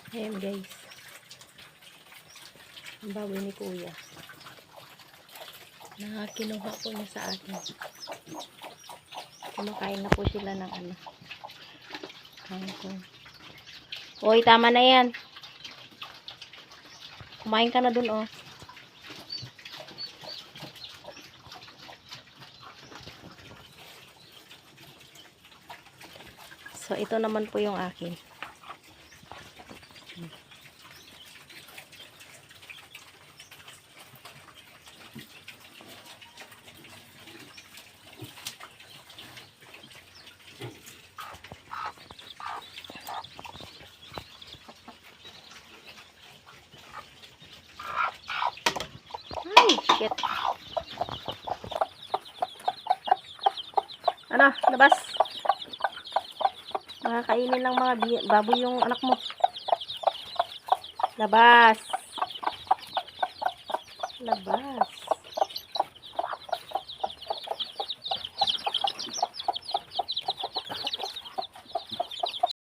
Ayan guys. Ang baboy ni kuya. Kinuha po niya sa akin. Kumakain na po sila ng ano. Kangkong. Hoy, tama na yan. Kumain ka na dun, oh. So, ito naman po yung akin. Ay, shit. Ano, labas. Makakainin ng mga baboy yung anak mo. Labas. Labas.